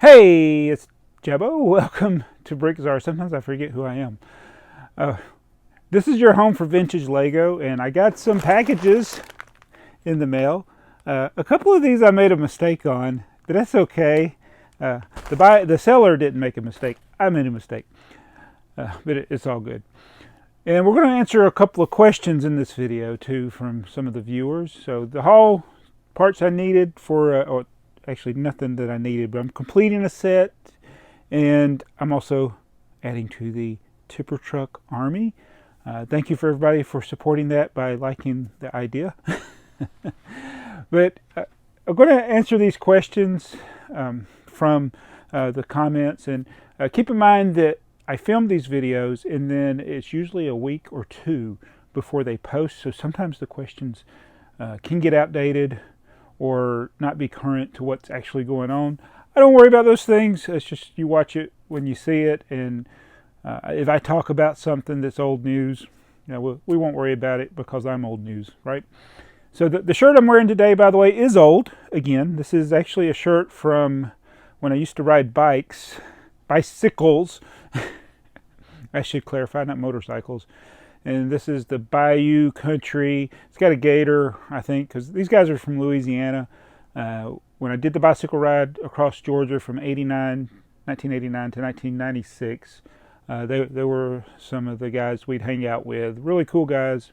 Hey, it's Jebbo. Welcome to BrickTsar. Sometimes I forget who I am. This is your home for vintage Lego, and I got some packages in the mail. A couple of these I made a mistake on, but that's okay. The seller didn't make a mistake. I made a mistake, but it's all good. And we're going to answer a couple of questions in this video too from some of the viewers. So the haul parts I needed for, or actually nothing that I needed, but I'm completing a set, and I'm also adding to the tipper truck army. Thank you for everybody for supporting that by liking the idea. But I'm going to answer these questions from the comments, and keep in mind that I film these videos and then it's usually a week or two before they post, so sometimes the questions can get outdated or not be current to what's actually going on. I don't worry about those things. It's just you watch it when you see it, and if I talk about something that's old news, we won't worry about it because I'm old news, right? So the shirt I'm wearing today, by the way, is old. Again, this is actually a shirt from when I used to ride bicycles. I should clarify, not motorcycles. And this is the Bayou Country. It's got a gator, I think, because these guys are from Louisiana. When I did the bicycle ride across Georgia from 1989 to 1996, they were some of the guys we'd hang out with. Really cool guys.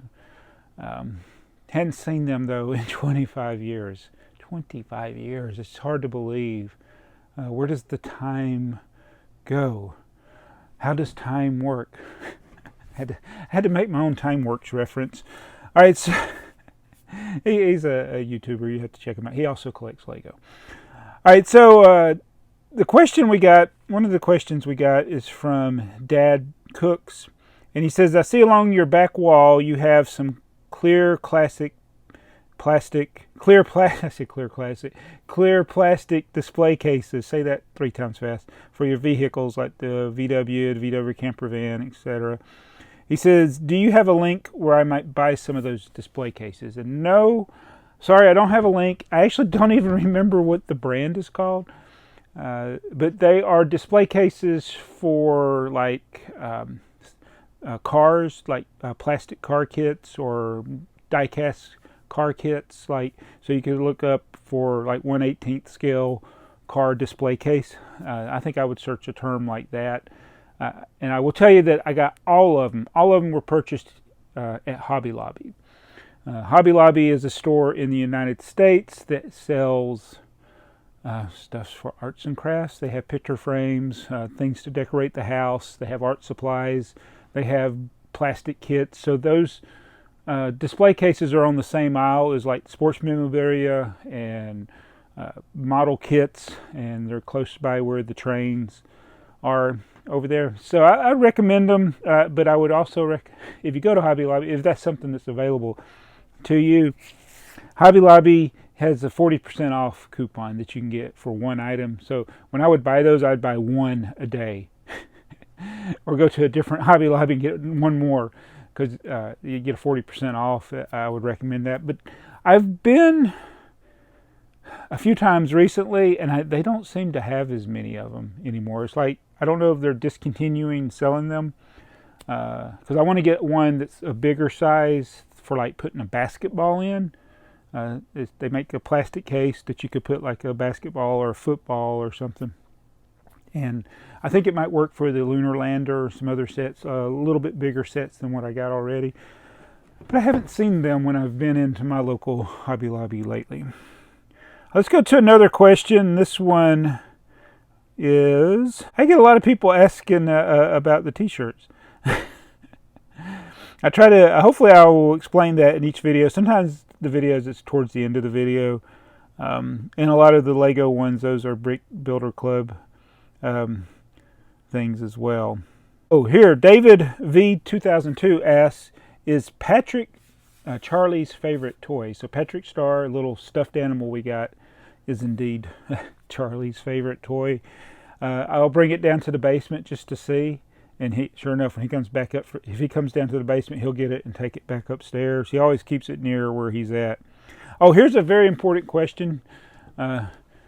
Hadn't seen them, though, in 25 years. 25 years. It's hard to believe. Where does the time go? How does time work? had to make my own TimeWorks reference. All right, so he's a YouTuber. You have to check him out. He also collects Lego. All right, so the question we got, one of the questions we got is from Dad Cooks, and he says, I see along your back wall you have some clear plastic display cases. Say that 3 times fast. For your vehicles like the VW, the VW camper van, etc. He says, do you have a link where I might buy some of those display cases? And no, sorry, I don't have a link. I actually don't even remember what the brand is called. But they are display cases for like cars, like plastic car kits or die-cast car kits. Like, so you could look up for like 1/18 scale car display case. I think I would search a term like that. And I will tell you that I got all of them. All of them were purchased at Hobby Lobby. Hobby Lobby is a store in the United States that sells stuff for arts and crafts. They have picture frames, things to decorate the house. They have art supplies. They have plastic kits. So those display cases are on the same aisle as like sports memorabilia and model kits, and they're close by where the trains are over there. So I recommend them, but I would also if you go to Hobby Lobby, if that's something that's available to you, Hobby Lobby has a 40% off coupon that you can get for one item. So when I would buy those, I'd buy one a day or go to a different Hobby Lobby and get one more, because you get a 40% off. I would recommend that. But I've been a few times recently, and they don't seem to have as many of them anymore. It's like, I don't know if they're discontinuing selling them, because I want to get one that's a bigger size for like putting a basketball in. They make a plastic case that you could put like a basketball or a football or something. And I think it might work for the Lunar Lander or some other sets, a little bit bigger sets than what I got already. But I haven't seen them when I've been into my local Hobby Lobby lately. Let's go to another question. This one is, I get a lot of people asking about the t-shirts. I try to, hopefully I will explain that in each video. Sometimes the videos, it's towards the end of the video. And a lot of the Lego ones, those are Brick Builder Club things as well. Oh, here, David V 2002 asks, is Patrick Charlie's favorite toy? So Patrick Star, a little stuffed animal we got, is indeed Charlie's favorite toy. I'll bring it down to the basement just to see, and sure enough, when he comes back up, if he comes down to the basement, he'll get it and take it back upstairs. He always keeps it near where he's at. Oh, here's a very important question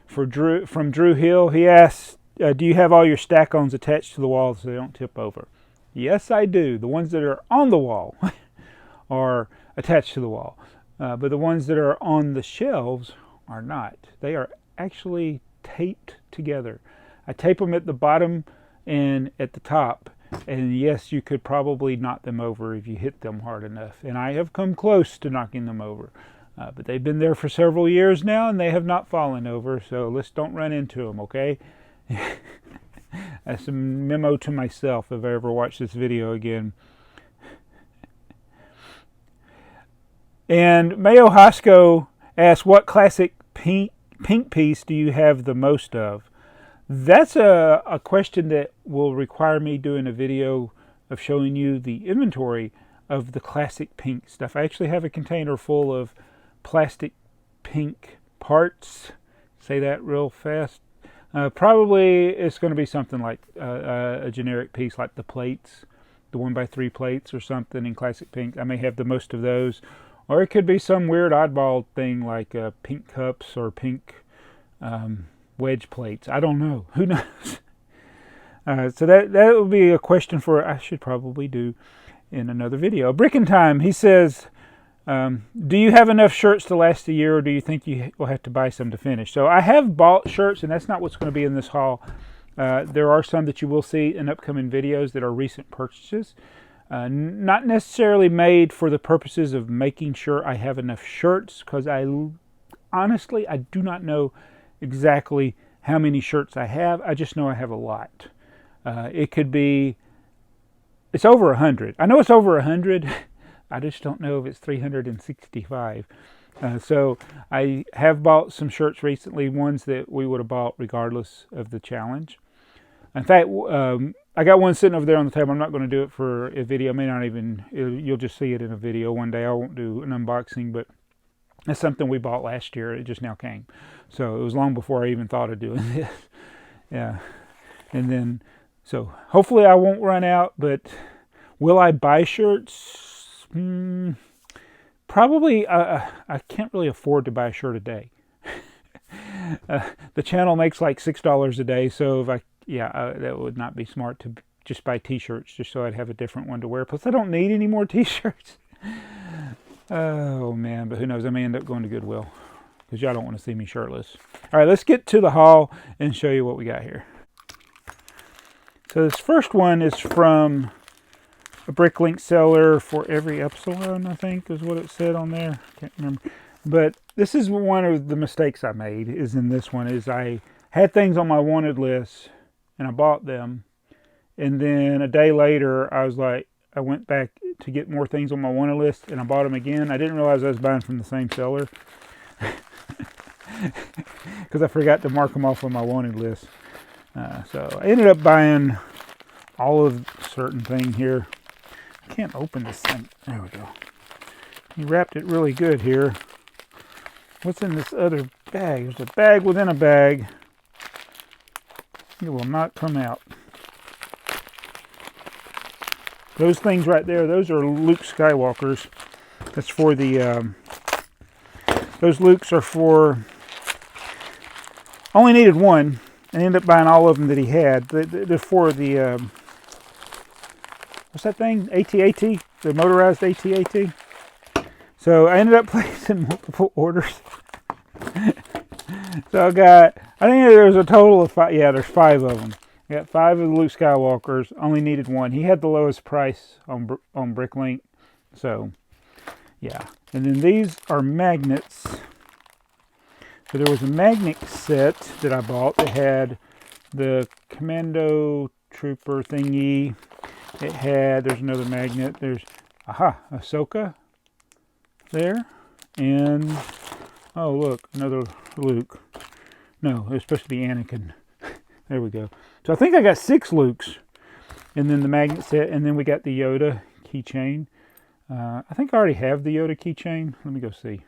from Drew Hill. He asked, do you have all your stack-ons attached to the wall so they don't tip over? Yes, I do. The ones that are on the wall are attached to the wall. But the ones that are on the shelves are not. They are actually taped together. I tape them at the bottom and at the top. And yes, you could probably knock them over if you hit them hard enough. And I have come close to knocking them over. But they've been there for several years now, and they have not fallen over. So let's don't run into them, okay? That's a memo to myself if I ever watch this video again. And Mayo Hosco asks, what classic pink piece do you have the most of? That's a question that will require me doing a video of showing you the inventory of the classic pink stuff. I actually have a container full of plastic pink parts. Say that real fast. Probably it's going to be something like a generic piece like the plates, the 1x3 plates or something in classic pink. I may have the most of those. Or it could be some weird oddball thing like pink cups or pink wedge plates. I don't know. Who knows? So that would be a question for I should probably do in another video. Brickin' Time, he says, do you have enough shirts to last a year, or do you think you will have to buy some to finish? So I have bought shirts, and that's not what's going to be in this haul. There are some that you will see in upcoming videos that are recent purchases. Not necessarily made for the purposes of making sure I have enough shirts, because honestly, I do not know exactly how many shirts I have. I just know I have a lot. It could be, it's over 100. I know it's over 100. I just don't know if it's 365. So I have bought some shirts recently, ones that we would have bought regardless of the challenge. In fact, I got one sitting over there on the table. I'm not going to do it for a video. I may not even, you'll just see it in a video one day. I won't do an unboxing, but it's something we bought last year. It just now came. So it was long before I even thought of doing this. Yeah. And then, so hopefully I won't run out, but will I buy shirts? Probably. I can't really afford to buy a shirt a day. The channel makes like $6 a day, so if that would not be smart to just buy t-shirts just so I'd have a different one to wear. Plus I don't need any more t-shirts. Oh man, but who knows, I may end up going to Goodwill because y'all don't want to see me shirtless. All right, let's get to the haul and show you what we got here. So this first one is from a BrickLink seller for every epsilon, I think is what it said on there. Can't remember. But this is one of the mistakes I made is in this one, is I had things on my wanted list and I bought them. And then a day later, I was like, I went back to get more things on my wanted list and I bought them again. I didn't realize I was buying from the same seller because I forgot to mark them off on my wanted list. So I ended up buying all of a certain thing here. I can't open this thing. There we go. He wrapped it really good here. What's in this other bag? There's a bag within a bag. It will not come out. Those things right there, those are Luke Skywalkers. That's for the, those Lukes are for, only needed one. I ended up buying all of them that he had. They're for the, what's that thing? AT-AT? The motorized AT-AT? So I ended up placing multiple orders. So I think there was a total of 5. Yeah, there's 5 of them. I got 5 of the Luke Skywalkers. Only needed one. He had the lowest price on BrickLink. So, yeah. And then these are magnets. So there was a magnet set that I bought that had the Commando Trooper thingy. It had, there's another magnet. There's, Ahsoka there. And, oh look, another Luke. No, it's supposed to be Anakin. There we go. So I think I got 6 Lukes. And then the magnet set. And then we got the Yoda keychain. I think I already have the Yoda keychain. Let me go see.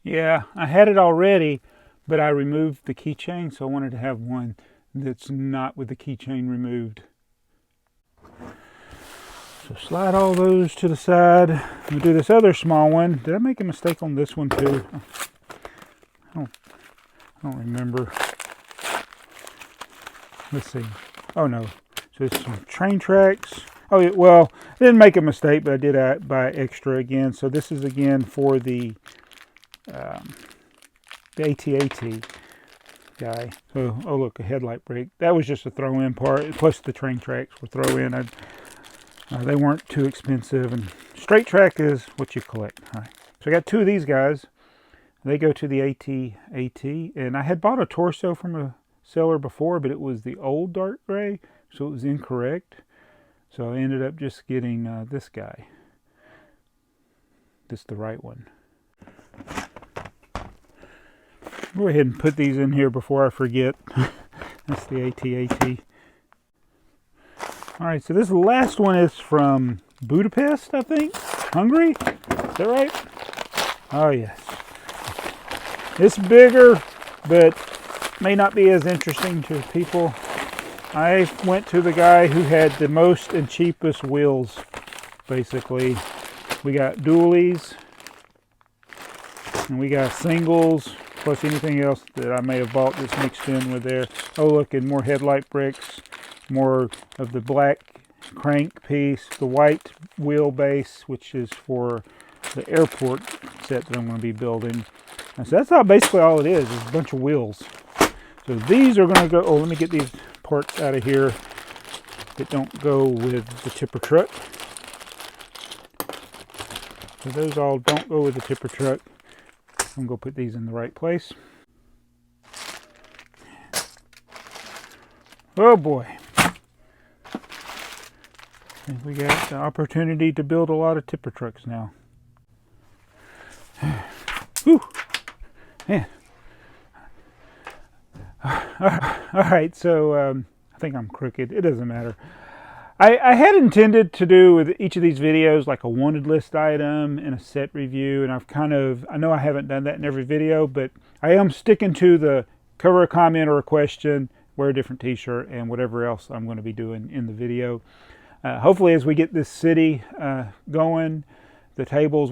Yeah, I had it already, but I removed the keychain. So I wanted to have one that's not with the keychain removed. So slide all those to the side. I'm going to do this other small one. Did I make a mistake on this one too? I don't remember. Let's see. Oh no. So it's some train tracks. Oh yeah, well, I didn't make a mistake, but I did buy extra again. So this is again for the AT-AT guy. So, oh look, a headlight brake. That was just a throw-in part. Plus the train tracks were throw-in. They weren't too expensive. And straight track is what you collect. All right. So I got two of these guys. They go to the AT-AT. And I had bought a torso from a seller before, but it was the old dark gray, so it was incorrect. So I ended up just getting this guy. This is the right one. Go ahead and put these in here before I forget. That's the AT-AT. All right, so this last one is from Budapest, I think. Hungary? Is that right? Oh, yes. It's bigger, but may not be as interesting to people. I went to the guy who had the most and cheapest wheels, basically. We got dualies, and we got singles, plus anything else that I may have bought that's mixed in with there. Oh, look, and more headlight bricks, more of the black crank piece, the white wheelbase, which is for the airport set that I'm going to be building. And so that's basically all it is a bunch of wheels. So these are going to go, oh, let me get these parts out of here that don't go with the tipper truck. So those all don't go with the tipper truck. I'm going to put these in the right place. Oh boy. And we got the opportunity to build a lot of tipper trucks now. Whew. Man. All right, so I think I'm crooked. It doesn't matter. I had intended to do with each of these videos like a wanted list item and a set review, and I know I haven't done that in every video, but I am sticking to the cover a comment or a question, wear a different t-shirt, and whatever else I'm going to be doing in the video. Hopefully as we get this city going, the tables,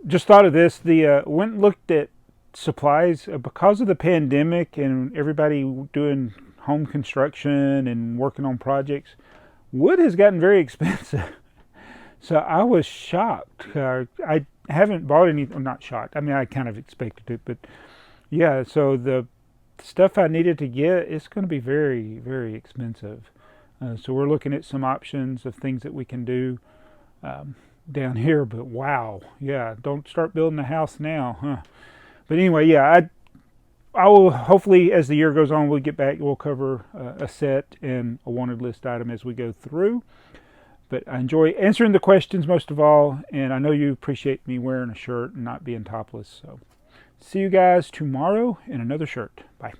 just thought of this, went and looked at supplies because of the pandemic and everybody doing home construction and working on projects. Wood has gotten very expensive. So I was shocked. I haven't bought any, I'm not shocked. I mean, I kind of expected it, but yeah, so the stuff I needed to get, it's going to be very, very expensive. So we're looking at some options of things that we can do down here, but wow, yeah, don't start building a house now, huh? But anyway, yeah, I will hopefully, as the year goes on, we'll get back, we'll cover a set and a wanted list item as we go through. But I enjoy answering the questions most of all, and I know you appreciate me wearing a shirt and not being topless. So see you guys tomorrow in another shirt. Bye.